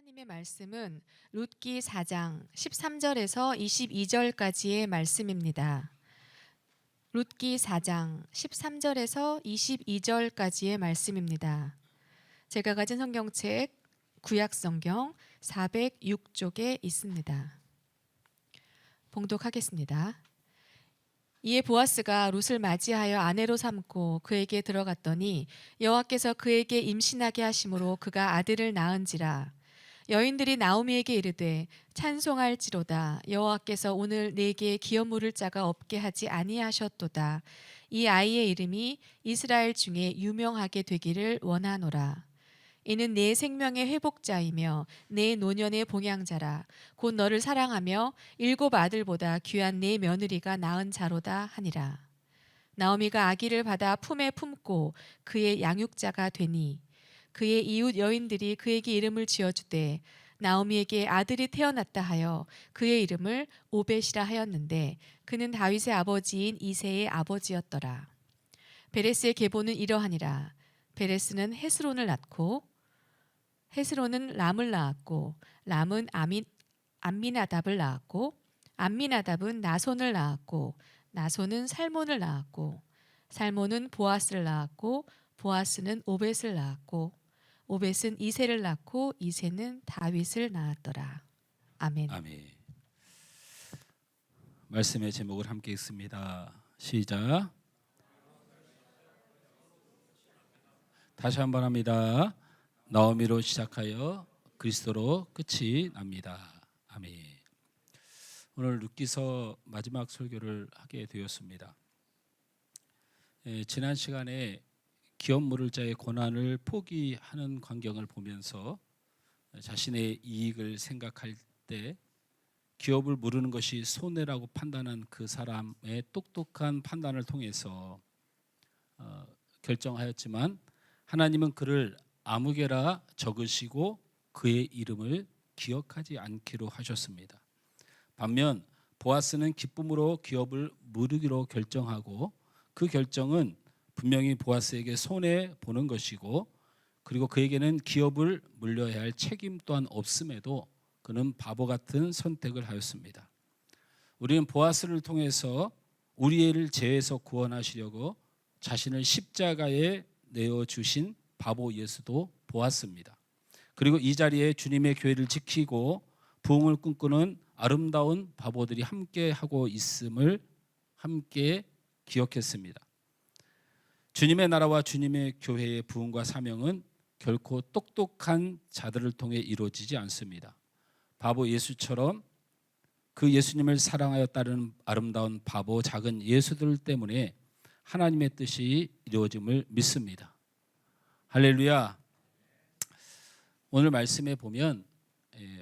하나님의 말씀은 룻기 4장 13절에서 22절까지의 말씀입니다. 룻기 4장 13절에서 22절까지의 말씀입니다. 제가 가진 성경책 구약성경 406쪽에 있습니다. 봉독하겠습니다. 이에 보아스가 룻을 맞이하여 아내로 삼고 그에게 들어갔더니 여호와께서 그에게 임신하게 하심으로 그가 아들을 낳은지라. 여인들이 나오미에게 이르되 찬송할지로다. 여호와께서 오늘 내게 기업 물을 자가 없게 하지 아니하셨도다. 이 아이의 이름이 이스라엘 중에 유명하게 되기를 원하노라. 이는 내 생명의 회복자이며 내 노년의 봉양자라. 곧 너를 사랑하며 7 아들보다 귀한 내 며느리가 낳은 자로다 하니라. 나오미가 아기를 받아 품에 품고 그의 양육자가 되니 그의 이웃 여인들이 그에게 이름을 지어주되 나오미에게 아들이 태어났다 하여 그의 이름을 오벳이라 하였는데 그는 다윗의 아버지인 이새의 아버지였더라. 베레스의 계보는 이러하니라. 베레스는 헤스론을 낳고 헤스론은 람을 낳았고 람은 암미나답을 낳았고 암미나답은 나손을 낳았고 나손은 살몬을 낳았고 살몬은 보아스를 낳았고 보아스는 오벳을 낳았고 오벳은 이새를 낳고 이새는 다윗을 낳았더라. 아멘. 아멘. 말씀의 제목을 함께 읽습니다. 시작. 다시 한번 합니다. 나오미로 시작하여 그리스도로 끝이 납니다. 아멘. 오늘 룻기서 마지막 설교를 하게 되었습니다. 지난 시간에 기업 물을 자의 고난을 포기하는 광경을 보면서 자신의 이익을 생각할 때 기업을 무르는 것이 손해라고 판단한 그 사람의 똑똑한 판단을 통해서 결정하였지만 하나님은 그를 아무개라 적으시고 그의 이름을 기억하지 않기로 하셨습니다. 반면 보아스는 기쁨으로 기업을 무르기로 결정하고 그 결정은 분명히 보아스에게 손해 보는 것이고 그리고 그에게는 기업을 물려야 할 책임 또한 없음에도 그는 바보 같은 선택을 하였습니다. 우리는 보아스를 통해서 우리를 죄에서 구원하시려고 자신을 십자가에 내어주신 바보 예수도 보았습니다. 그리고 이 자리에 주님의 교회를 지키고 부흥을 꿈꾸는 아름다운 바보들이 함께 하고 있음을 함께 기억했습니다. 주님의 나라와 주님의 교회의 부흥과 사명은 결코 똑똑한 자들을 통해 이루어지지 않습니다. 바보 예수처럼 그 예수님을 사랑하여 따르는 아름다운 바보 작은 예수들 때문에 하나님의 뜻이 이루어짐을 믿습니다. 할렐루야. 오늘 말씀에 보면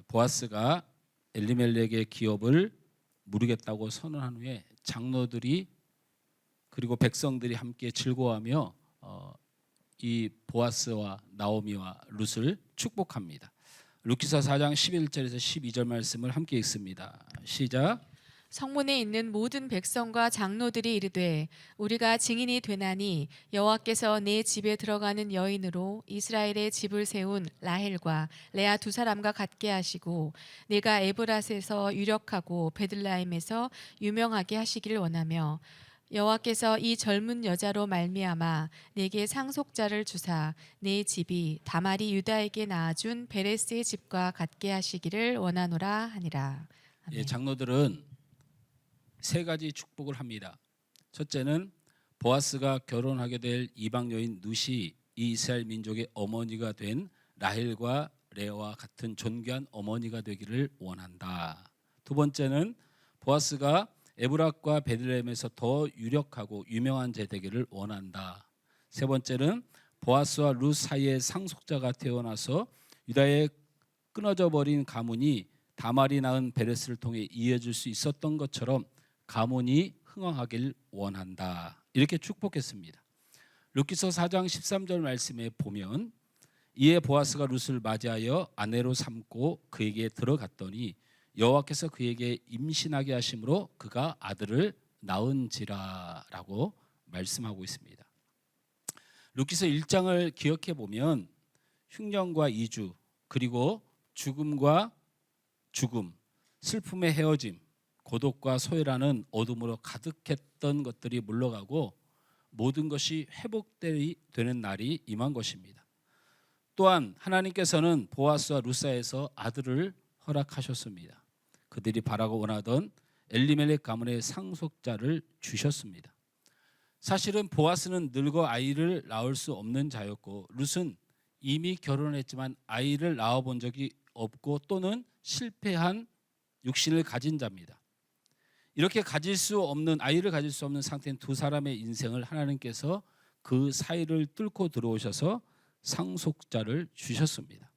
보아스가 엘리멜렉의 기업을 무르겠다고 선언한 후에 장로들이 그리고 백성들이 함께 즐거워하며 이 보아스와 나오미와 룻을 축복합니다. 룻기서 4장 11절에서 12절 말씀을 함께 읽습니다. 시작. 성문에 있는 모든 백성과 장로들이 이르되 우리가 증인이 되나니 여호와께서 내 집에 들어가는 여인으로 이스라엘의 집을 세운 라헬과 레아 2 사람과 같게 하시고 내가 에브랏에서 유력하고 베들레헴에서 유명하게 하시기를 원하며 여호와께서 이 젊은 여자로 말미암아 내게 상속자를 주사 내 집이 다말이 유다에게 낳아준 베레스의 집과 같게 하시기를 원하노라 하니라. 아멘. 장로들은 3가지 축복을 합니다. 첫째는 보아스가 결혼하게 될 이방 여인 룻이 이 이스라엘 민족의 어머니가 된 라헬과 레아와 같은 존귀한 어머니가 되기를 원한다. 두 번째는 보아스가 에브랏과 베들레헴에서 더 유력하고 유명한 자 되기를 원한다. 세 번째는 보아스와 룻 사이에 상속자가 태어나서 유다의 끊어져 버린 가문이 다말이 낳은 베레스를 통해 이어질 수 있었던 것처럼 가문이 흥왕하길 원한다. 이렇게 축복했습니다. 룻기서 4장 13절 말씀에 보면 이에 보아스가 룻을 맞이하여 아내로 삼고 그에게 들어갔더니 여호와께서 그에게 임신하게 하심으로 그가 아들을 낳은지라라고 말씀하고 있습니다. 룻기서 1장을 기억해 보면 흉년과 이주 그리고 죽음과 죽음, 슬픔의 헤어짐, 고독과 소외라는 어둠으로 가득했던 것들이 물러가고 모든 것이 회복되는 날이 임한 것입니다. 또한 하나님께서는 보아스와 룻사에서 아들을 허락하셨습니다. 그들이 바라고 원하던 엘리멜렉 가문의 상속자를 주셨습니다. 사실은 보아스는 늙어 아이를 낳을 수 없는 자였고 룻은 이미 결혼했지만 아이를 낳아본 적이 없고 또는 실패한 육신을 가진 자입니다. 이렇게 아이를 가질 수 없는 상태인 두 사람의 인생을 하나님께서 그 사이를 뚫고 들어오셔서 상속자를 주셨습니다.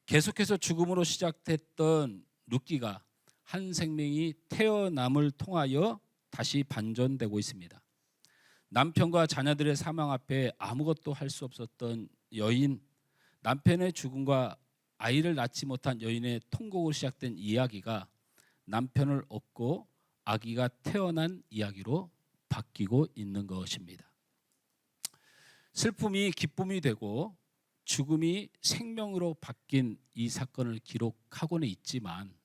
계속해서 죽음으로 시작됐던 룻기가 한 생명이 태어남을 통하여 다시 반전되고 있습니다. 남편과 자녀들의 사망 앞에 아무것도 할 수 없었던 여인, 남편의 죽음과 아이를 낳지 못한 여인의 통곡으로 시작된 이야기가 남편을 얻고 아기가 태어난 이야기로 바뀌고 있는 것입니다. 슬픔이 기쁨이 되고 죽음이 생명으로 바뀐 이 사건을 기록하고는 있지만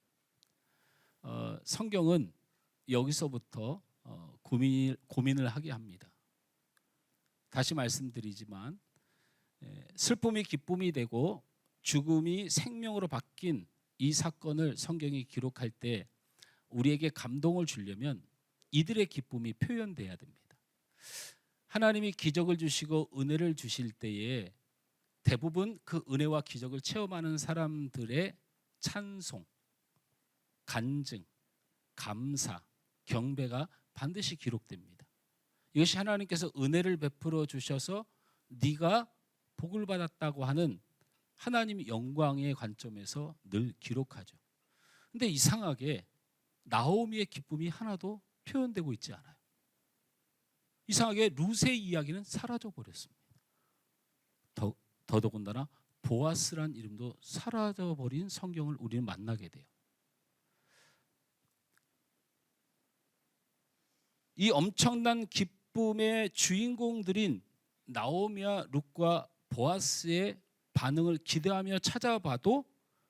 성경은 여기서부터 고민을 하게 합니다. 다시 말씀드리지만 슬픔이 기쁨이 되고 죽음이 생명으로 바뀐 이 사건을 성경이 기록할 때 우리에게 감동을 주려면 이들의 기쁨이 표현돼야 됩니다. 하나님이 기적을 주시고 은혜를 주실 때에 대부분 그 은혜와 기적을 체험하는 사람들의 찬송, 간증, 감사, 경배가 반드시 기록됩니다. 이것이 하나님께서 은혜를 베풀어 주셔서 네가 복을 받았다고 하는 하나님의 영광의 관점에서 늘 기록하죠. 근데 이상하게 나오미의 기쁨이 하나도 표현되고 있지 않아요. 이상하게 룻의 이야기는 사라져 버렸습니다. 더더군다나 보아스란 이름도 사라져 버린 성경을 우리는 만나게 돼요. 이 엄청난 기쁨의 주인공들인 나오미와 룻과 보아스의 반응을 기대하며 찾아봐도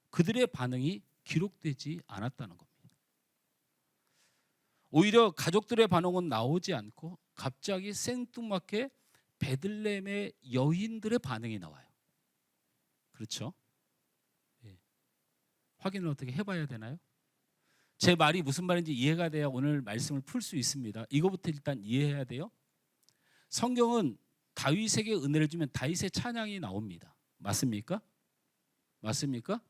그들의 반응이 기록되지 않았다는 겁니다. 오히려 가족들의 반응은 나오지 않고 갑자기 생뚱맞게 베들레헴의 여인들의 반응이 나와요. 그렇죠? 예. 확인을 어떻게 해봐야 되나요? 제 말이 무슨 말인지 이해가 돼야 오늘 말씀을 풀 수 있습니다. 이거부터 일단 이해해야 돼요. 성경은 다윗에게 은혜를 주면 다윗의 찬양이 나옵니다. 맞습니까? 맞습니까?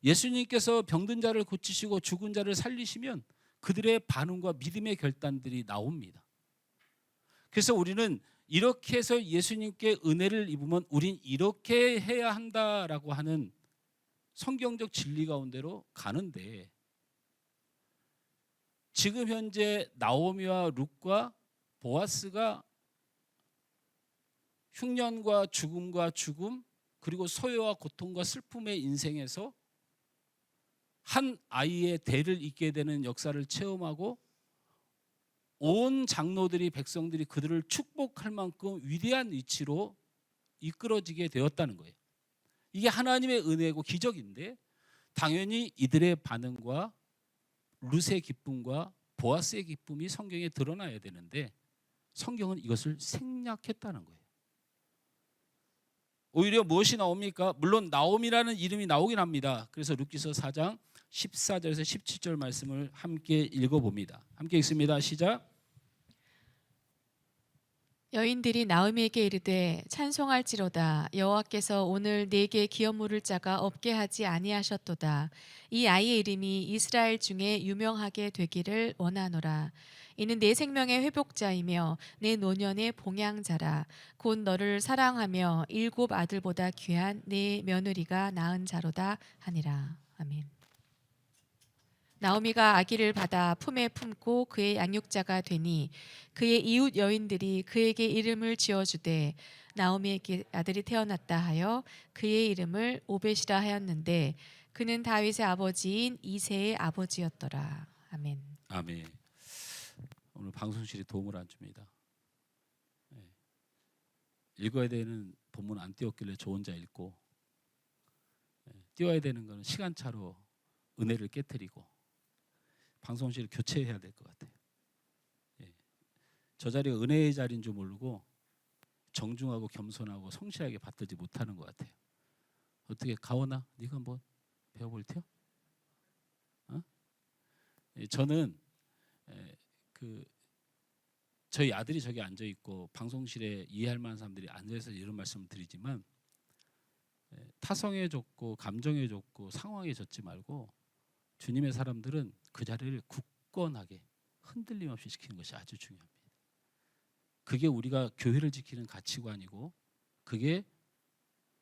예수님께서 병든 자를 고치시고 죽은 자를 살리시면 그들의 반응과 믿음의 결단들이 나옵니다. 그래서 우리는 이렇게 해서 예수님께 은혜를 입으면 우린 이렇게 해야 한다라고 하는 성경적 진리 가운데로 가는데 지금 현재 나오미와 룻과 보아스가 흉년과 죽음 그리고 소외와 고통과 슬픔의 인생에서 한 아이의 대를 잇게 되는 역사를 체험하고 온 장로들이 백성들이 그들을 축복할 만큼 위대한 위치로 이끌어지게 되었다는 거예요. 이게 하나님의 은혜고 기적인데 당연히 이들의 반응과 룻의 기쁨과 보아스의 기쁨이 성경에 드러나야 되는데 성경은 이것을 생략했다는 거예요. 오히려 무엇이 나옵니까? 물론 나옴이라는 이름이 나오긴 합니다. 그래서 룻기서 4장 14절에서 17절 말씀을 함께 읽어봅니다. 함께 읽습니다. 시작. 여인들이 나오미에게 이르되 찬송할지로다 여호와께서 오늘 내게 기업 물을 자가 없게 하지 아니하셨도다. 이 아이의 이름이 이스라엘 중에 유명하게 되기를 원하노라. 이는 내 생명의 회복자이며 내 노년의 봉양자라. 곧 너를 사랑하며 7 아들보다 귀한 내 며느리가 낳은 자로다 하니라. 아멘. 나오미가 아기를 받아 품에 품고 그의 양육자가 되니 그의 이웃 여인들이 그에게 이름을 지어주되 나오미에게 아들이 태어났다 하여 그의 이름을 오벳이라 하였는데 그는 다윗의 아버지인 이새의 아버지였더라. 아멘. 아멘. 오늘 방송실이 도움을 안 줍니다. 읽어야 되는 본문 안 띄웠길래 저 혼자 읽고 띄워야 되는 거는 시간차로 은혜를 깨뜨리고 방송실을 교체해야 될 것 같아요. 예. 저 자리가 은혜의 자리인 줄 모르고 정중하고 겸손하고 성실하게 받들지 못하는 것 같아요. 어떻게 가오나 네가 한번 배워볼 테요? 어? 예, 저는 저희 아들이 저기 앉아 있고 방송실에 이해할 만한 사람들이 앉아서 이런 말씀을 드리지만 타성에 줬고 감정에 줬고 상황에 줬지 말고 주님의 사람들은 그 자리를 굳건하게 흔들림 없이 지키는 것이 아주 중요합니다. 그게 우리가 교회를 지키는 가치관이고 그게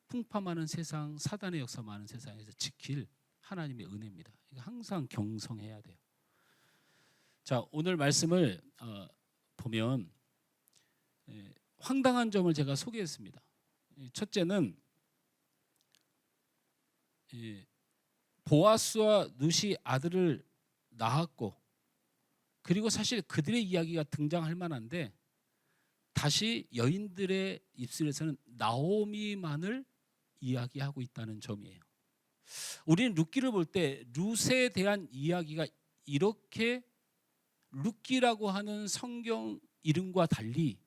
풍파많은 세상, 사단의 역사 많은 세상에서 지킬 하나님의 은혜입니다. 항상 경성해야 돼요. 자, 오늘 말씀을 보면 황당한 점을 제가 소개했습니다. 첫째는 보아스와 룻이 아들을 낳았고 그리고 사실 그들의 이야기가 등장할 만한데 다시 여인들의 입술에서는 나오미만을 이야기하고 있다는 점이에요. 우리는 룻기를 볼 때 룻에 대한 이야기가 이렇게 룻기라고 하는 성경 이름과 달리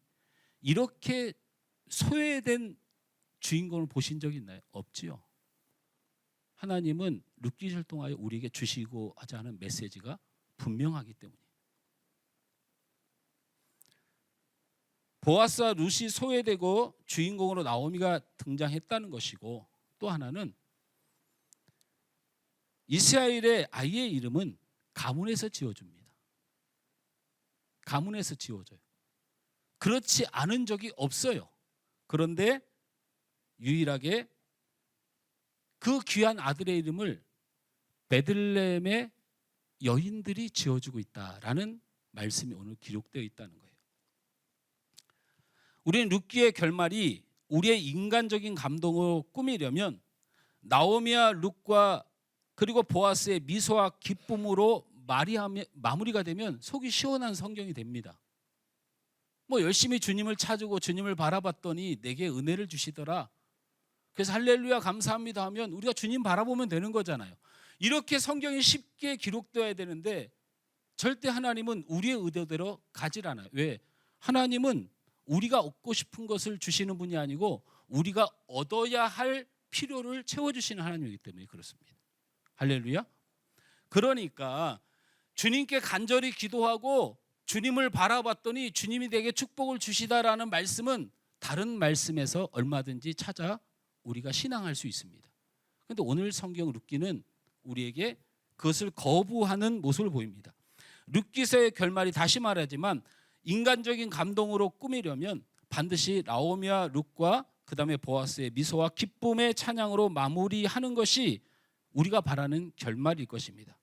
이렇게 소외된 주인공을 보신 적 있나요? 없지요. 하나님은 룻기를 통하여 우리에게 주시고 하지 않은 메시지가 분명하기 때문이에요. 보아스와 룻이 소외되고 주인공으로 나오미가 등장했다는 것이고 또 하나는 이스라엘의 아이의 이름은 가문에서 지어줍니다. 가문에서 지어줘요. 그렇지 않은 적이 없어요. 그런데 유일하게 그 귀한 아들의 이름을 베들레헴의 여인들이 지어주고 있다라는 말씀이 오늘 기록되어 있다는 거예요. 우리는 룻기의 결말이 우리의 인간적인 감동으로 꾸미려면 나오미와 룻과 그리고 보아스의 미소와 기쁨으로 마무리가 되면 속이 시원한 성경이 됩니다. 뭐 열심히 주님을 찾고 주님을 바라봤더니 내게 은혜를 주시더라. 그래서 할렐루야 감사합니다 하면 우리가 주님 바라보면 되는 거잖아요. 이렇게 성경이 쉽게 기록되어야 되는데 절대 하나님은 우리의 의도대로 가질 않아요. 왜? 하나님은 우리가 얻고 싶은 것을 주시는 분이 아니고 우리가 얻어야 할 필요를 채워주시는 하나님이기 때문에 그렇습니다. 할렐루야. 그러니까 주님께 간절히 기도하고 주님을 바라봤더니 주님이 내게 축복을 주시다라는 말씀은 다른 말씀에서 얼마든지 찾아 우리가 신앙할 수 있습니다. 그런데 오늘 성경 룻기는 우리에게 그것을 거부하는 모습을 보입니다. 룻기서의 결말이 다시 말하지만 인간적인 감동으로 꾸미려면 반드시 나오미와 룻과 그 다음에 보아스의 미소와 기쁨의 찬양으로 마무리하는 것이 우리가 바라는 결말일 것입니다.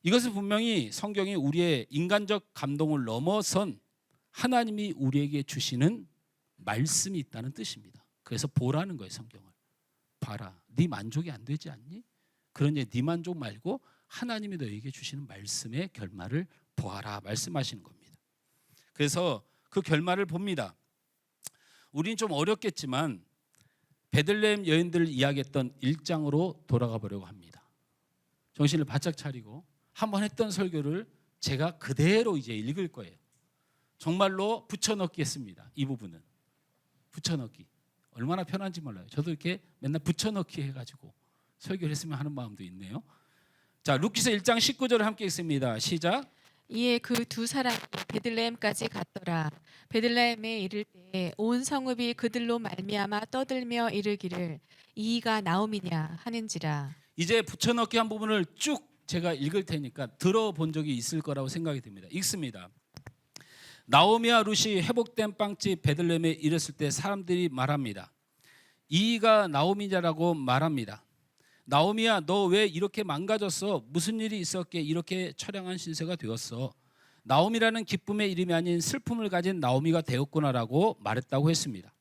이것은 분명히 성경이 우리의 인간적 감동을 넘어선 하나님이 우리에게 주시는 말씀이 있다는 뜻입니다. 그래서 보라는 거예요. 성경을 봐라. 네 만족이 안 되지 않니? 그러니 네 만족 말고 하나님이 너에게 주시는 말씀의 결말을 보아라 말씀하시는 겁니다. 그래서 그 결말을 봅니다. 우리는 좀 어렵겠지만 베들레헴 여인들을 이야기했던 1장으로 돌아가 보려고 합니다. 정신을 바짝 차리고 한번 했던 설교를 제가 그대로 이제 읽을 거예요. 정말로 붙여넣기 했습니다. 이 부분은 붙여넣기 얼마나 편한지 몰라요. 저도 이렇게 맨날 붙여넣기 해가지고 설교를 했으면 하는 마음도 있네요. 자, 룻기서 1장 19절을 함께 읽습니다. 시작. 이에 그 두 사람이 베들레헴까지 갔더라. 베들레헴에 이를 때 온 성읍이 그들로 말미암아 떠들며 이르기를 이가 나오미냐 하는지라. 이제 붙여넣기 한 부분을 쭉 제가 읽을 테니까 들어본 적이 있을 거라고 생각이 듭니다. 읽습니다. 나오미와 룻이 회복된 빵집 베들레헴에 이르렀을 때 사람들이 말합니다. 이가 나오미냐라고 말합니다. 나오미야 너 왜 이렇게 망가졌어? 무슨 일이 있었기에 이렇게 처량한 신세가 되었어? 나오미라는 기쁨의 이름이 아닌 슬픔을 가진 나오미가 되었구나라고 말했다고 했습니다.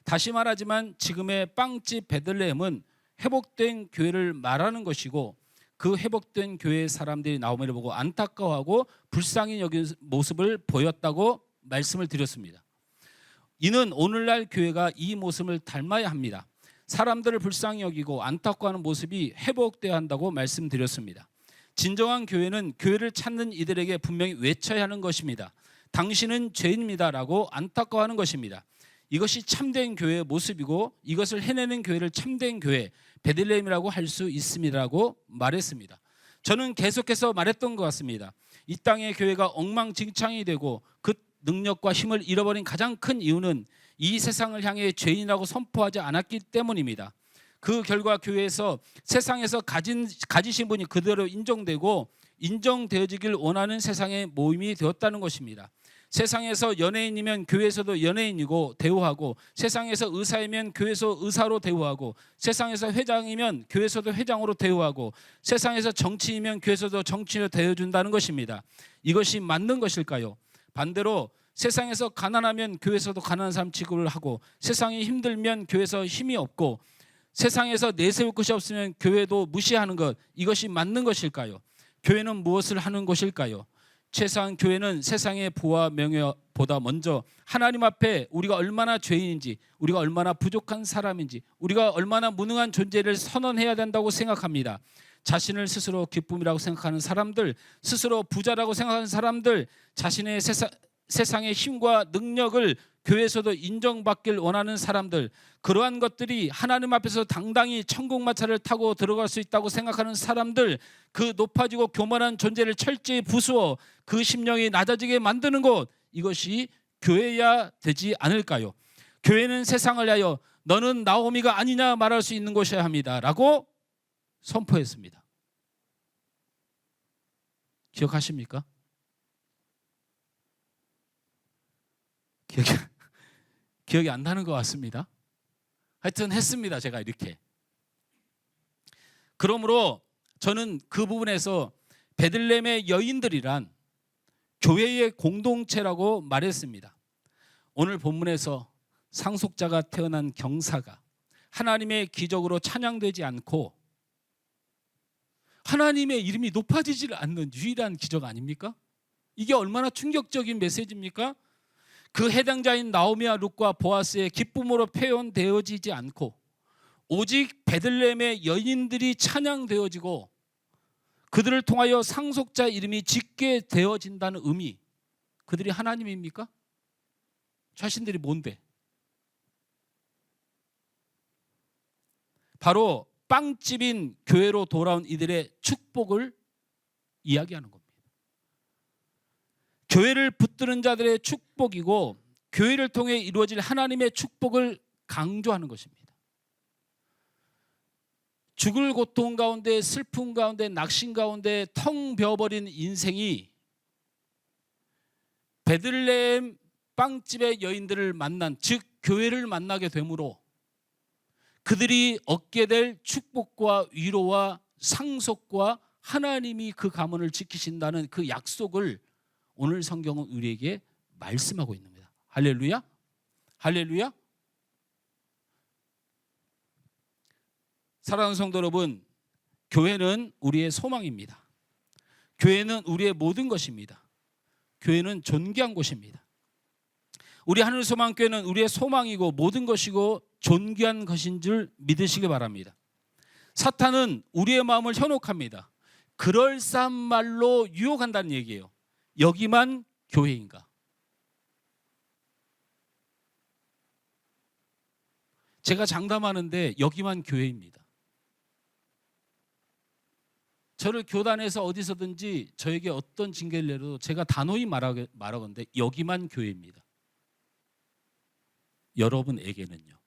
다시 말하지만 지금의 빵집 베들레헴은 회복된 교회를 말하는 것이고 그 회복된 교회의 사람들이 나오미를 보고 안타까워하고 불쌍히 여긴 모습을 보였다고 말씀을 드렸습니다. 이는 오늘날 교회가 이 모습을 닮아야 합니다. 사람들을 불쌍히 여기고 안타까워하는 모습이 회복되어야 한다고 말씀드렸습니다. 진정한 교회는 교회를 찾는 이들에게 분명히 외쳐야 하는 것입니다. 당신은 죄인입니다라고 안타까워하는 것입니다. 이것이 참된 교회의 모습이고 이것을 해내는 교회를 참된 교회 베들레헴이라고 할 수 있습니다라고 말했습니다. 저는 계속해서 말했던 것 같습니다. 이 땅의 교회가 엉망진창이 되고 그 능력과 힘을 잃어버린 가장 큰 이유는 이 세상을 향해 죄인이라고 선포하지 않았기 때문입니다. 그 결과 교회에서 세상에서 가지신 분이 그대로 인정되고 인정되어지길 원하는 세상의 모임이 되었다는 것입니다. 세상에서 연예인이면 교회에서도 연예인이고 대우하고, 세상에서 의사이면 교회에서 의사로 대우하고, 세상에서 회장이면 교회에서도 회장으로 대우하고, 세상에서 정치인이면 교회에서도 정치인으로 대해준다는 것입니다. 이것이 맞는 것일까요? 반대로 세상에서 가난하면 교회에서도 가난한 사람 취급을 하고, 세상이 힘들면 교회에서 힘이 없고, 세상에서 내세울 것이 없으면 교회도 무시하는 것, 이것이 맞는 것일까요? 교회는 무엇을 하는 것일까요? 최소한 교회는 세상의 부와 명예보다 먼저 하나님 앞에 우리가 얼마나 죄인인지, 우리가 얼마나 부족한 사람인지, 우리가 얼마나 무능한 존재를 선언해야 된다고 생각합니다. 자신을 스스로 기쁨이라고 생각하는 사람들, 스스로 부자라고 생각하는 사람들, 자신의 세상의 힘과 능력을 교회에서도 인정받길 원하는 사람들, 그러한 것들이 하나님 앞에서 당당히 천국마차를 타고 들어갈 수 있다고 생각하는 사람들, 그 높아지고 교만한 존재를 철저히 부수어 그 심령이 낮아지게 만드는 것, 이것이 교회야 되지 않을까요? 교회는 세상을 위하여 너는 나오미가 아니냐 말할 수 있는 곳이어야 합니다 라고 선포했습니다. 기억하십니까? 기억이 안 나는 것 같습니다. 하여튼 했습니다. 제가 이렇게. 그러므로 저는 그 부분에서 베들레헴의 여인들이란 교회의 공동체라고 말했습니다. 오늘 본문에서 상속자가 태어난 경사가 하나님의 기적으로 찬양되지 않고 하나님의 이름이 높아지질 않는 유일한 기적 아닙니까? 이게 얼마나 충격적인 메시지입니까? 그 해당자인 나오미와 룻과 보아스의 기쁨으로 표현되어지지 않고 오직 베들레헴의 여인들이 찬양되어지고 그들을 통하여 상속자 이름이 짓게 되어진다는 의미, 그들이 하나님입니까? 자신들이 뭔데? 바로 빵집인 교회로 돌아온 이들의 축복을 이야기하는 겁니다. 교회를 붙드는 자들의 축복이고 교회를 통해 이루어질 하나님의 축복을 강조하는 것입니다. 죽을 고통 가운데, 슬픔 가운데, 낙심 가운데 텅 비어버린 인생이 베들레헴 빵집의 여인들을 만난, 즉 교회를 만나게 되므로 그들이 얻게 될 축복과 위로와 상속과 하나님이 그 가문을 지키신다는 그 약속을 오늘 성경은 우리에게 말씀하고 있는 겁니다. 할렐루야? 할렐루야? 사랑하는 성도 여러분, 교회는 우리의 소망입니다. 교회는 우리의 모든 것입니다. 교회는 존귀한 곳입니다. 우리 하늘 소망교회는 우리의 소망이고 모든 것이고 존귀한 것인 줄 믿으시기 바랍니다. 사탄은 우리의 마음을 현혹합니다. 그럴싸한 말로 유혹한다는 얘기예요. 여기만 교회인가? 제가 장담하는데 여기만 교회입니다. 저를 교단에서 어디서든지 저에게 어떤 징계를 내려도 제가 단호히 말하건대 여기만 교회입니다. 여러분에게는요?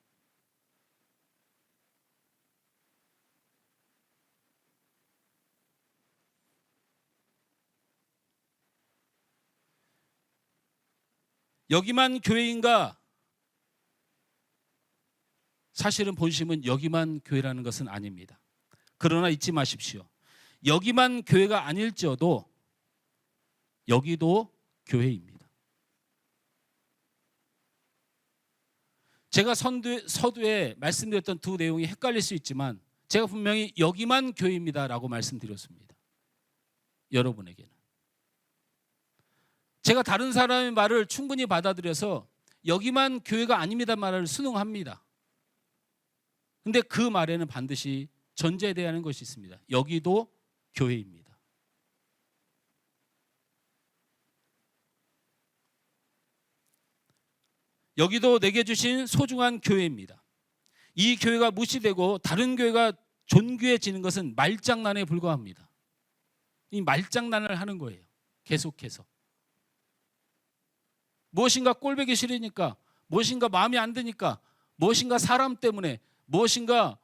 여기만 교회인가? 사실은 본심은 여기만 교회라는 것은 아닙니다. 그러나 잊지 마십시오. 여기만 교회가 아닐지어도 여기도 교회입니다. 제가 서두에 말씀드렸던 두 내용이 헷갈릴 수 있지만 제가 분명히 여기만 교회입니다라고 말씀드렸습니다. 여러분에게는. 제가 다른 사람의 말을 충분히 받아들여서 여기만 교회가 아닙니다 말을 순응합니다. 근데 그 말에는 반드시 전제되어야 하는 것이 있습니다. 여기도 교회입니다. 여기도 내게 주신 소중한 교회입니다. 이 교회가 무시되고 다른 교회가 존귀해지는 것은 말장난에 불과합니다. 이 말장난을 하는 거예요. 계속해서. 무엇인가 꼴보기 싫으니까, 무엇인가 마음에 안 드니까, 무엇인가 사람 때문에, 무엇인가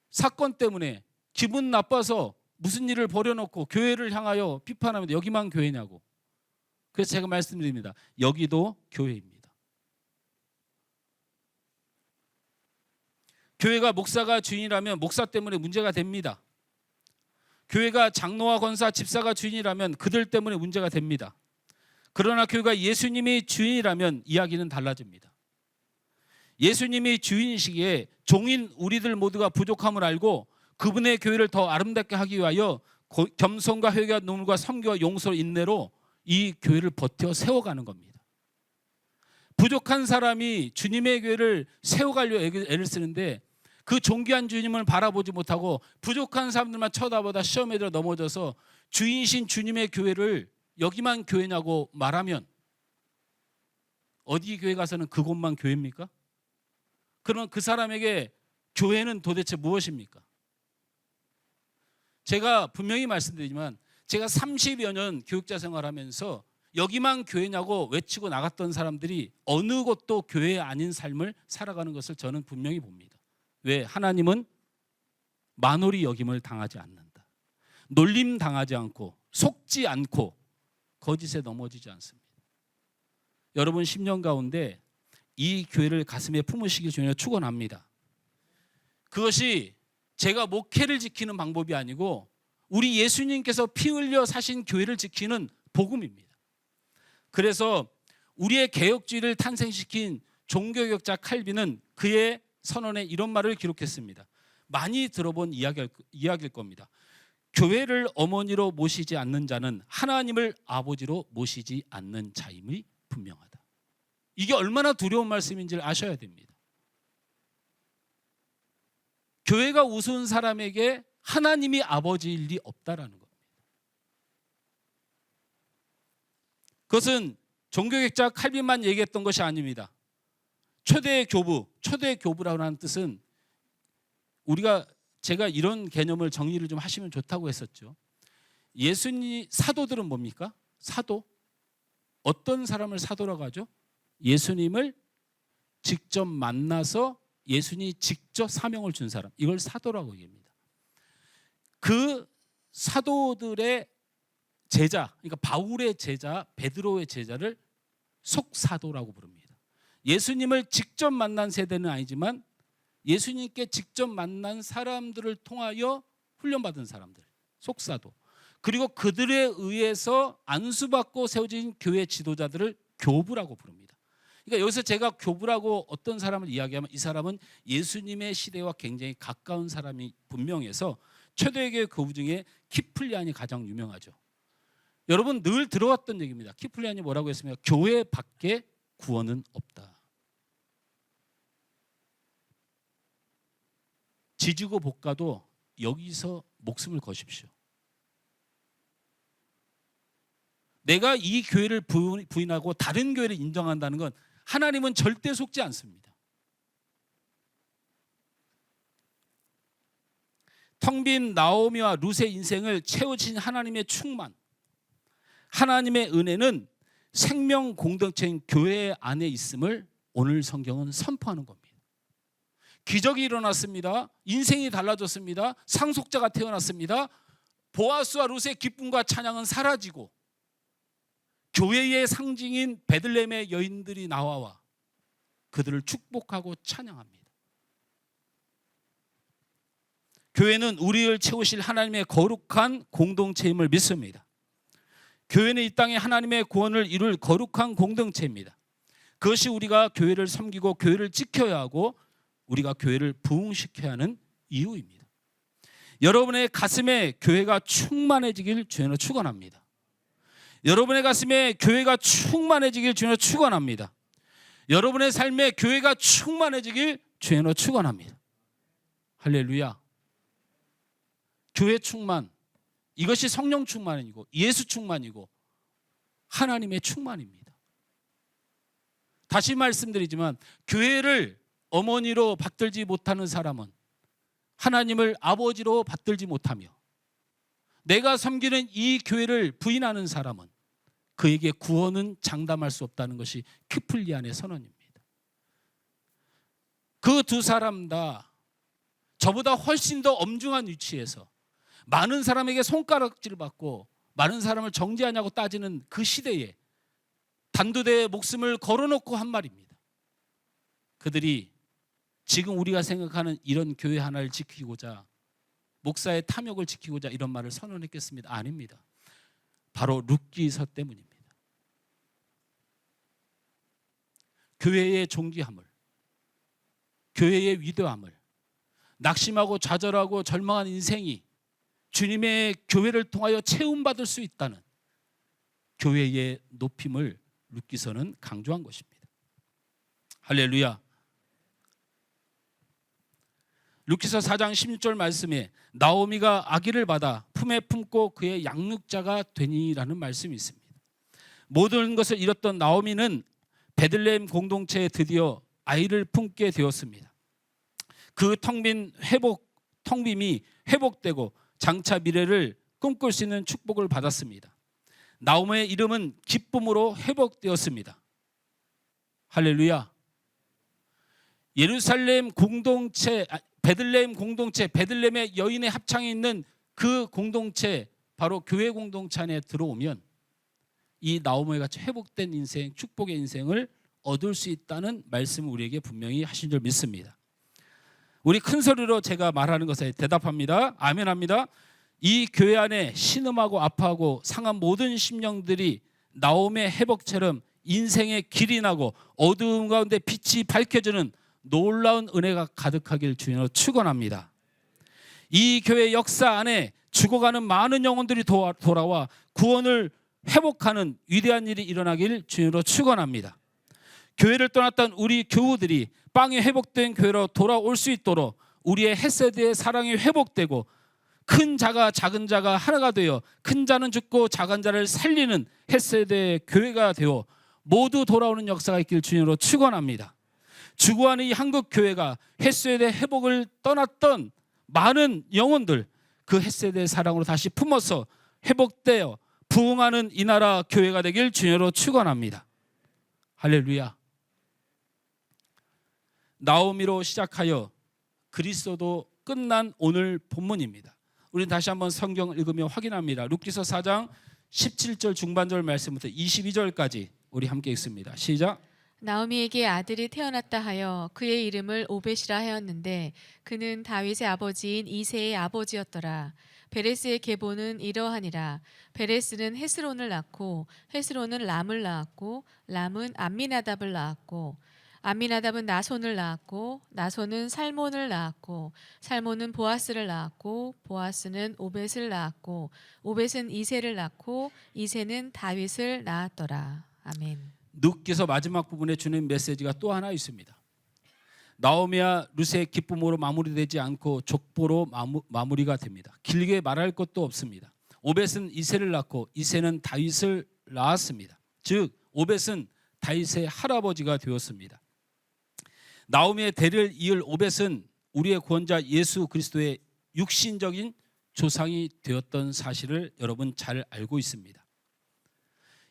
사건 때문에 기분 나빠서 무슨 일을 벌여놓고 교회를 향하여 비판하면 여기만 교회냐고. 그래서 제가 말씀드립니다. 여기도 교회입니다. 교회가 목사가 주인이라면 목사 때문에 문제가 됩니다. 교회가 장로와 권사, 집사가 주인이라면 그들 때문에 문제가 됩니다. 그러나 교회가 예수님이 주인이라면 이야기는 달라집니다. 예수님이 주인이시기에 종인 우리들 모두가 부족함을 알고 그분의 교회를 더 아름답게 하기 위하여 겸손과 회개와 눈물과 섬기와 용서와 인내로 이 교회를 버텨 세워가는 겁니다. 부족한 사람이 주님의 교회를 세워가려고 애를 쓰는데 그 존귀한 주님을 바라보지 못하고 부족한 사람들만 쳐다보다 시험에 들어 넘어져서 주인이신 주님의 교회를 여기만 교회냐고 말하면 어디 교회 가서는 그곳만 교회입니까? 그럼 그 사람에게 교회는 도대체 무엇입니까? 제가 분명히 말씀드리지만 제가 30여 년 교육자 생활하면서 여기만 교회냐고 외치고 나갔던 사람들이 어느 곳도 교회 아닌 삶을 살아가는 것을 저는 분명히 봅니다. 왜? 하나님은 만홀히 여김을 당하지 않는다. 놀림 당하지 않고 속지 않고 거짓에 넘어지지 않습니다. 여러분 10년 가운데 이 교회를 가슴에 품으시길 주님을 축원합니다. 그것이 제가 목회를 지키는 방법이 아니고 우리 예수님께서 피 흘려 사신 교회를 지키는 복음입니다. 그래서 우리의 개혁주의를 탄생시킨 종교개혁자 칼빈은 그의 선언에 이런 말을 기록했습니다. 많이 들어본 이야기일 겁니다. 교회를 어머니로 모시지 않는 자는 하나님을 아버지로 모시지 않는 자임이 분명하다. 이게 얼마나 두려운 말씀인지를 아셔야 됩니다. 교회가 우스운 사람에게 하나님이 아버지일 리 없다라는 겁니다. 그것은 종교개혁자 칼빈만 얘기했던 것이 아닙니다. 초대 교부라고 하는 뜻은 제가 이런 개념을 정리를 좀 하시면 좋다고 했었죠. 예수님 사도들은 뭡니까? 사도. 어떤 사람을 사도라고 하죠? 예수님을 직접 만나서 예수님이 직접 사명을 준 사람. 이걸 사도라고 얘기합니다. 그 사도들의 제자, 그러니까 바울의 제자, 베드로의 제자를 속사도라고 부릅니다. 예수님을 직접 만난 세대는 아니지만 예수님께 직접 만난 사람들을 통하여 훈련받은 사람들, 속사도. 그리고 그들에 의해서 안수받고 세워진 교회 지도자들을 교부라고 부릅니다. 그러니까 여기서 제가 교부라고 어떤 사람을 이야기하면 이 사람은 예수님의 시대와 굉장히 가까운 사람이 분명해서 초대교회 교부 중에 키플리안이 가장 유명하죠. 여러분 늘 들어왔던 얘기입니다. 키플리안이 뭐라고 했습니까? 교회 밖에 구원은 없다. 지지고 볶아도 여기서 목숨을 거십시오. 내가 이 교회를 부인하고 다른 교회를 인정한다는 건 하나님은 절대 속지 않습니다. 텅 빈 나오미와 룻의 인생을 채워진 하나님의 충만, 하나님의 은혜는 생명 공동체인 교회 안에 있음을 오늘 성경은 선포하는 겁니다. 기적이 일어났습니다. 인생이 달라졌습니다. 상속자가 태어났습니다. 보아스와 룻의 기쁨과 찬양은 사라지고 교회의 상징인 베들레헴의 여인들이 나와 그들을 축복하고 찬양합니다. 교회는 우리를 채우실 하나님의 거룩한 공동체임을 믿습니다. 교회는 이 땅에 하나님의 구원을 이룰 거룩한 공동체입니다. 그것이 우리가 교회를 섬기고 교회를 지켜야 하고 우리가 교회를 부흥시켜야 하는 이유입니다. 여러분의 가슴에 교회가 충만해지길 주님으로 축원합니다. 여러분의 가슴에 교회가 충만해지길 주님으로 축원합니다. 여러분의 삶에 교회가 충만해지길 주님으로 축원합니다. 할렐루야. 교회 충만, 이것이 성령 충만이고 예수 충만이고 하나님의 충만입니다. 다시 말씀드리지만 교회를 어머니로 받들지 못하는 사람은 하나님을 아버지로 받들지 못하며, 내가 섬기는 이 교회를 부인하는 사람은 그에게 구원은 장담할 수 없다는 것이 키플리안의 선언입니다. 그 두 사람 다 저보다 훨씬 더 엄중한 위치에서 많은 사람에게 손가락질 받고 많은 사람을 정죄하냐고 따지는 그 시대에 단두대에 목숨을 걸어놓고 한 말입니다. 그들이 지금 우리가 생각하는 이런 교회 하나를 지키고자, 목사의 탐욕을 지키고자 이런 말을 선언했겠습니다? 아닙니다. 바로 룻기서 때문입니다. 교회의 존귀함을, 교회의 위대함을, 낙심하고 좌절하고 절망한 인생이 주님의 교회를 통하여 채움받을 수 있다는 교회의 높임을 룻기서는 강조한 것입니다. 할렐루야. 룻기서 4장 16절 말씀에 나오미가 아기를 받아 품에 품고 그의 양육자가 되니라는 말씀이 있습니다. 모든 것을 잃었던 나오미는 베들레헴 공동체에 드디어 아이를 품게 되었습니다. 그 텅빔이 회복되고 장차 미래를 꿈꿀 수 있는 축복을 받았습니다. 나오미의 이름은 기쁨으로 회복되었습니다. 할렐루야. 예루살렘 공동체, 베들레헴 공동체, 베들레헴의 여인의 합창에 있는 그 공동체, 바로 교회 공동체 안에 들어오면 이 나오미와 같이 회복된 인생, 축복의 인생을 얻을 수 있다는 말씀을 우리에게 분명히 하신 줄 믿습니다. 우리 큰 소리로 제가 말하는 것에 대답합니다. 아멘합니다. 이 교회 안에 신음하고 아파하고 상한 모든 심령들이 나오미의 회복처럼 인생의 길이 나고 어두움 가운데 빛이 밝혀지는 놀라운 은혜가 가득하길 주님으로 축원합니다. 이 교회 역사 안에 죽어가는 많은 영혼들이 돌아와 구원을 회복하는 위대한 일이 일어나길 주님으로 축원합니다. 교회를 떠났던 우리 교우들이 빵이 회복된 교회로 돌아올 수 있도록 우리의 헷세대의 사랑이 회복되고 큰 자가 작은 자가 하나가 되어 큰 자는 죽고 작은 자를 살리는 헷세대의 교회가 되어 모두 돌아오는 역사가 있길 주님으로 축원합니다. 죽어가는 이 한국 교회가 헷세대 회복을 떠났던 많은 영혼들, 그 헷세대의 사랑으로 다시 품어서 회복되어 부흥하는 이 나라 교회가 되길 주님으로 축원합니다. 할렐루야. 나오미로 시작하여 그리스도도 끝난 오늘 본문입니다. 우리는 다시 한번 성경을 읽으며 확인합니다. 룻기서 4장 17절 중반절 말씀부터 22절까지 우리 함께 읽습니다. 시작. 나오미에게 아들이 태어났다 하여 그의 이름을 오벳이라 하였는데 그는 다윗의 아버지인 이새의 아버지였더라. 베레스의 계보는 이러하니라. 베레스는 헤스론을 낳고 헤스론은 람을 낳았고 람은 암미나답을 낳았고 암미나답은 나손을 낳았고 나손은 살몬을 낳았고 살몬은 보아스를 낳았고 보아스는 오벳을 낳았고 오벳은 이새를 낳고 이새는 다윗을 낳았더라. 아멘. 룻기서 마지막 부분에 주는 메시지가 또 하나 있습니다. 나오미와 룻의 기쁨으로 마무리되지 않고 족보로 마무리가 됩니다. 길게 말할 것도 없습니다. 오벳은 이새를 낳고 이새는 다윗을 낳았습니다. 즉 오벳은 다윗의 할아버지가 되었습니다. 나오미의 대를 이을 오벳은 우리의 구원자 예수 그리스도의 육신적인 조상이 되었던 사실을 여러분 잘 알고 있습니다.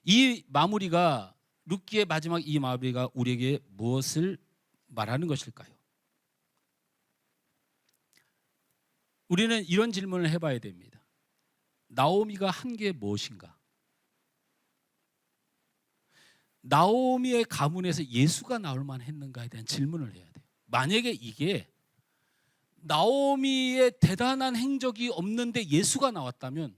이 마무리가, 룻기의 마지막 이 마무리가 우리에게 무엇을 말하는 것일까요? 우리는 이런 질문을 해봐야 됩니다. 나오미가 한 게 무엇인가? 나오미의 가문에서 예수가 나올 만했는가에 대한 질문을 해야 돼요. 만약에 이게 나오미의 대단한 행적이 없는데 예수가 나왔다면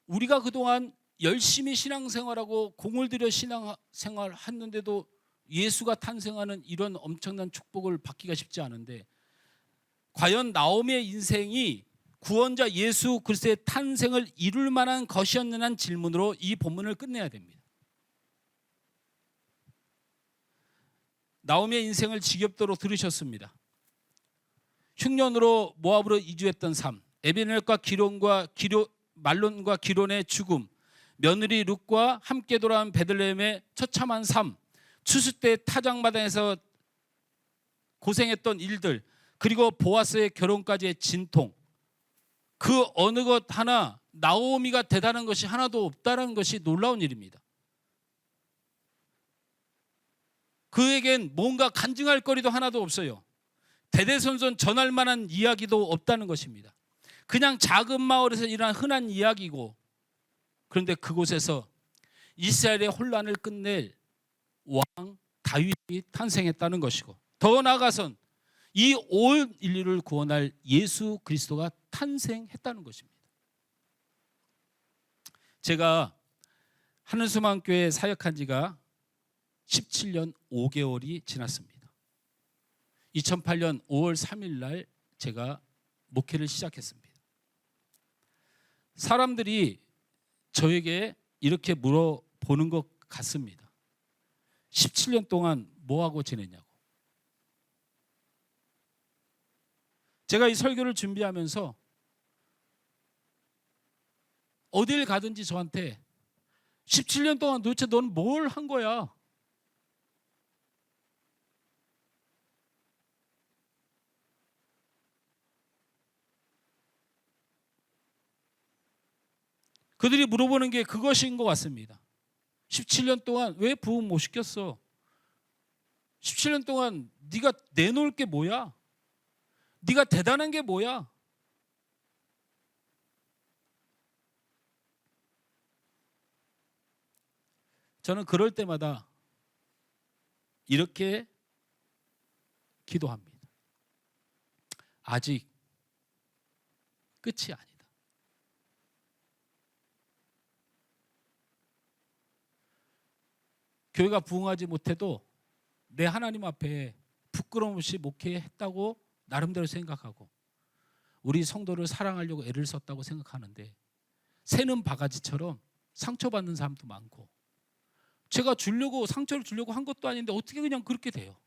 우리가 그동안 열심히 신앙생활하고 공을 들여 신앙생활 했는데도 예수가 탄생하는 이런 엄청난 축복을 받기가 쉽지 않은데, 과연 나오미의 인생이 구원자 예수 그리스도의 탄생을 이룰 만한 것이었느냐는 질문으로 이 본문을 끝내야 됩니다. 나오미의 인생을 지겹도록 들으셨습니다. 흉년으로 모압으로 이주했던 삶, 에비멜렉과 말론과 기론의 죽음, 며느리 룻과 함께 돌아온 베들레헴의 처참한 삶, 추수 때 타작마당에서 고생했던 일들, 그리고 보아스의 결혼까지의 진통, 그 어느 것 하나 나오미가 대단한 것이 하나도 없다는 것이 놀라운 일입니다. 그에겐 뭔가 간증할 거리도 하나도 없어요. 대대손손 전할 만한 이야기도 없다는 것입니다. 그냥 작은 마을에서 일어난 흔한 이야기고, 그런데 그곳에서 이스라엘의 혼란을 끝낼 왕 다윗이 탄생했다는 것이고, 더 나아가선 이 온 인류를 구원할 예수 그리스도가 탄생했다는 것입니다. 제가 하늘소망교회 사역한 지가 17년 5개월이 지났습니다. 2008년 5월 3일 날 제가 목회를 시작했습니다. 사람들이 저에게 이렇게 물어보는 것 같습니다. 17년 동안 뭐하고 지냈냐고. 제가 이 설교를 준비하면서 어딜 가든지 저한테 17년 동안 도대체 너는 뭘 한 거야? 그들이 물어보는 게 그것인 것 같습니다. 17년 동안 왜 부흥 못 시켰어? 17년 동안 네가 내놓을 게 뭐야? 네가 대단한 게 뭐야? 저는 그럴 때마다 이렇게 기도합니다. 아직 끝이 아니다. 교회가 부흥하지 못해도 내 하나님 앞에 부끄러움 없이 목회했다고 나름대로 생각하고, 우리 성도를 사랑하려고 애를 썼다고 생각하는데, 새는 바가지처럼 상처받는 사람도 많고, 제가 상처를 주려고 한 것도 아닌데 어떻게 그냥 그렇게 돼요?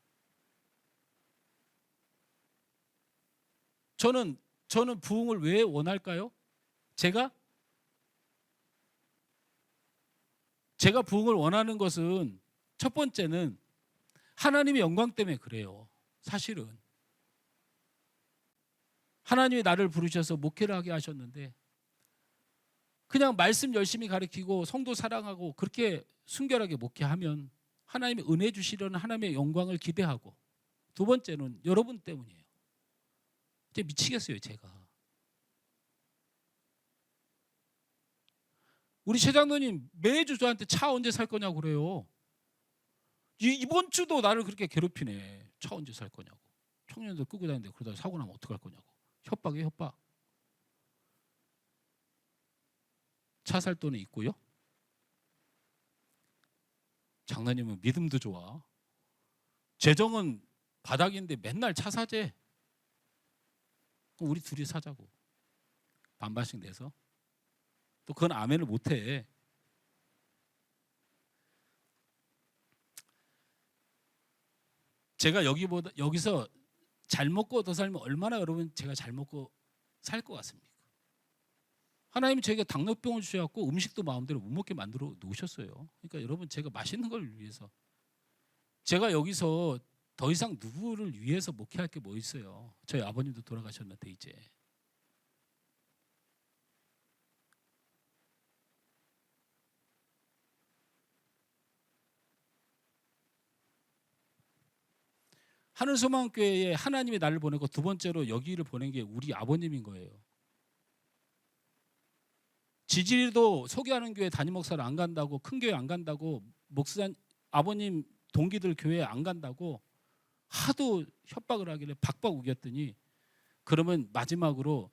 저는 부흥을 왜 원할까요? 제가 부흥을 원하는 것은 첫 번째는 하나님의 영광 때문에 그래요. 사실은 하나님이 나를 부르셔서 목회를 하게 하셨는데, 그냥 말씀 열심히 가르치고 성도 사랑하고 그렇게 순결하게 목회하면 하나님이 은혜 주시려는 하나님의 영광을 기대하고, 두 번째는 여러분 때문이에요. 이제 미치겠어요, 제가. 우리 최장로님 매주 저한테 차 언제 살 거냐고 그래요. 이번 주도 나를 그렇게 괴롭히네. 차 언제 살 거냐고. 청년들 끄고 다니는데 그러다가 사고 나면 어떡할 거냐고. 협박이에요, 협박. 차 살 돈은 있고요. 장로님은 믿음도 좋아. 재정은 바닥인데 맨날 차 사재. 그럼 우리 둘이 사자고. 반반씩 내서. 또 그건 아멘을 못해. 제가 여기서 잘 먹고 더 살면 얼마나 여러분 제가 잘 먹고 살 것 같습니까? 하나님이 저에게 당뇨병을 주셔갖고 음식도 마음대로 못 먹게 만들어 놓으셨어요. 그러니까 여러분, 제가 맛있는 걸 위해서, 제가 여기서 더 이상 누구를 위해서 목회할 게 뭐 있어요? 저희 아버님도 돌아가셨는데 이제. 하늘소망교회에 하나님이 나를 보내고, 두 번째로 여기를 보낸 게 우리 아버님인 거예요. 지지리도 소개하는 교회 담임 목사를 안 간다고, 큰 교회 안 간다고, 아버님 동기들 교회 안 간다고 하도 협박을 하길래 박박 우겼더니, 그러면 마지막으로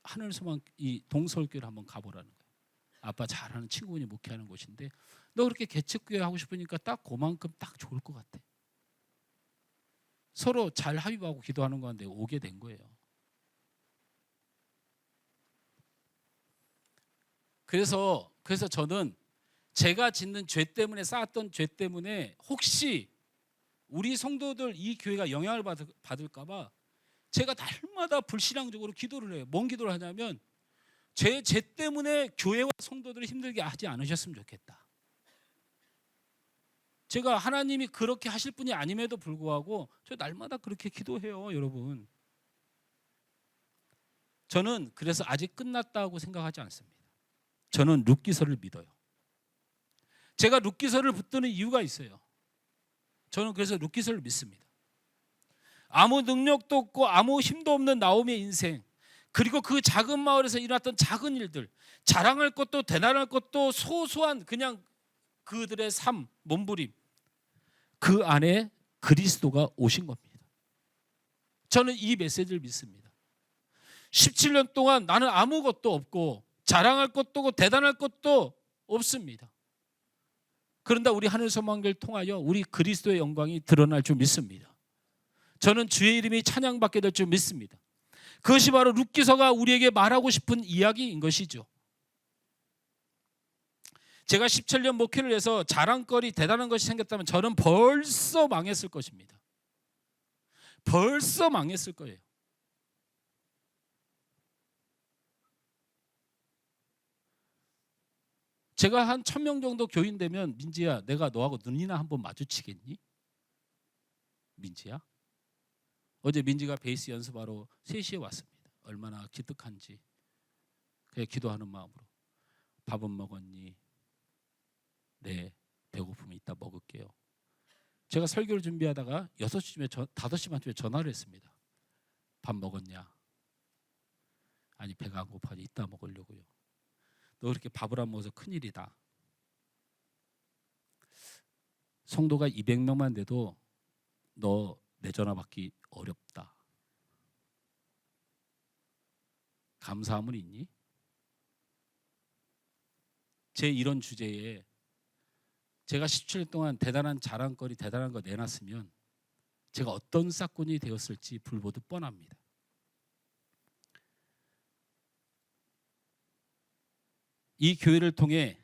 하늘소망 이 동서울교회를 한번 가보라는 거예요. 아빠 잘하는 친구분이 목회하는 곳인데 너 그렇게 개척교회 하고 싶으니까 딱 그만큼 딱 좋을 것 같아. 서로 잘 합의하고 기도하는 건데 오게 된 거예요. 그래서 저는 제가 짓는 죄 때문에, 쌓았던 죄 때문에 혹시 우리 성도들 이 교회가 영향을 받을까 봐 제가 날마다 불신앙적으로 기도를 해요. 뭔 기도를 하냐면 제 때문에 교회와 성도들을 힘들게 하지 않으셨으면 좋겠다. 제가 하나님이 그렇게 하실 분이 아님에도 불구하고 저 날마다 그렇게 기도해요, 여러분. 저는 그래서 아직 끝났다고 생각하지 않습니다. 저는 룻기서를 믿어요. 제가 룻기서를 붙드는 이유가 있어요. 저는 그래서 룻기서를 믿습니다. 아무 능력도 없고 아무 힘도 없는 나오미의 인생, 그리고 그 작은 마을에서 일어났던 작은 일들, 자랑할 것도 대단할 것도 소소한 그냥 그들의 삶, 몸부림, 그 안에 그리스도가 오신 겁니다. 저는 이 메시지를 믿습니다. 17년 동안 나는 아무것도 없고 자랑할 것도 없고 대단할 것도 없습니다. 그런데 우리 하늘소망교회를 통하여 우리 그리스도의 영광이 드러날 줄 믿습니다. 저는 주의 이름이 찬양받게 될 줄 믿습니다. 그것이 바로 룻기서가 우리에게 말하고 싶은 이야기인 것이죠. 제가 17년 목회를 해서 자랑거리 대단한 것이 생겼다면 저는 벌써 망했을 것입니다. 벌써 망했을 거예요. 제가 한 1000명 정도 교인 되면 민지야, 내가 너하고 눈이나 한번 마주치겠니? 민지야? 어제 민지가 베이스 연습하러 3시에 왔습니다. 얼마나 기특한지. 그냥 기도하는 마음으로. 밥은 먹었니? 네, 배고프면 이따 먹을게요. 제가 설교를 준비하다가 6시쯤에 5시 반쯤에 전화를 했습니다. 밥 먹었냐? 아니, 배가 안 고파니 이따 먹으려고요. 너 그렇게 밥을 안 먹어서 큰일이다. 성도가 200명만 돼도 너 내 전화 받기 어렵다. 감사함은 있니? 제 이런 주제에 제가 17년 동안 대단한 자랑거리 대단한 거 내놨으면 제가 어떤 싹군이 되었을지 불보듯 뻔합니다. 이 교회를 통해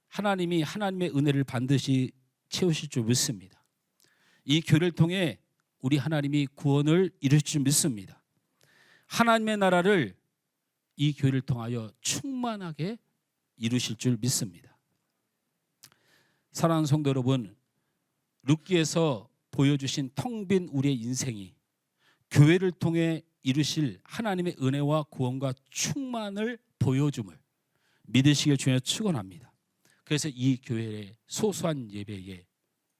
하나님이 하나님의 은혜를 반드시 채우실 줄 믿습니다. 이 교회를 통해 우리 하나님이 구원을 이루실 줄 믿습니다. 하나님의 나라를 이 교회를 통하여 충만하게 이루실 줄 믿습니다. 사랑하는 성도 여러분, 룻기에서 보여주신 텅 빈 우리의 인생이 교회를 통해 이루실 하나님의 은혜와 구원과 충만을 보여줌을 믿으시길 주여 축원합니다. 그래서 이 교회의 소소한 예배에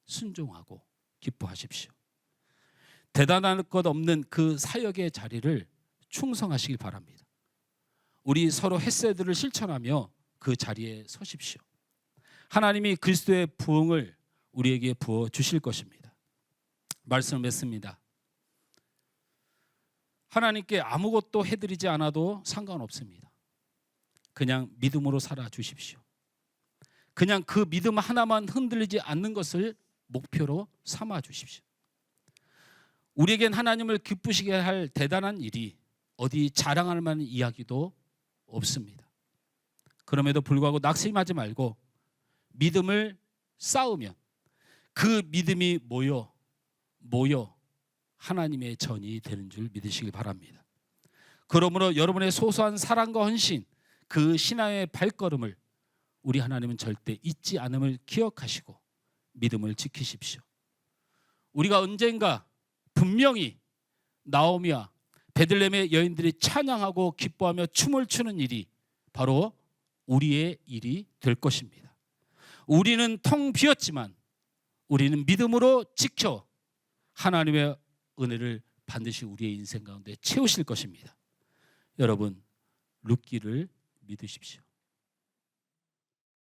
순종하고 기뻐하십시오. 대단할 것 없는 그 사역의 자리를 충성하시길 바랍니다. 우리 서로 헤세드를 실천하며 그 자리에 서십시오. 하나님이 그리스도의 부흥을 우리에게 부어 주실 것입니다. 말씀을 맺습니다. 하나님께 아무것도 해드리지 않아도 상관없습니다. 그냥 믿음으로 살아 주십시오. 그냥 그 믿음 하나만 흔들리지 않는 것을 목표로 삼아 주십시오. 우리에겐 하나님을 기쁘시게 할 대단한 일이 어디 자랑할 만한 이야기도 없습니다. 그럼에도 불구하고 낙심하지 말고 믿음을 쌓으면 그 믿음이 모여 하나님의 전이 되는 줄 믿으시길 바랍니다. 그러므로 여러분의 소소한 사랑과 헌신, 그 신앙의 발걸음을 우리 하나님은 절대 잊지 않음을 기억하시고 믿음을 지키십시오. 우리가 언젠가 분명히 나오미와 베들레헴의 여인들이 찬양하고 기뻐하며 춤을 추는 일이 바로 우리의 일이 될 것입니다. 우리는 텅 비었지만 우리는 믿음으로 지켜 하나님의 은혜를 반드시 우리의 인생 가운데 채우실 것입니다. 여러분, 룻기를 믿으십시오.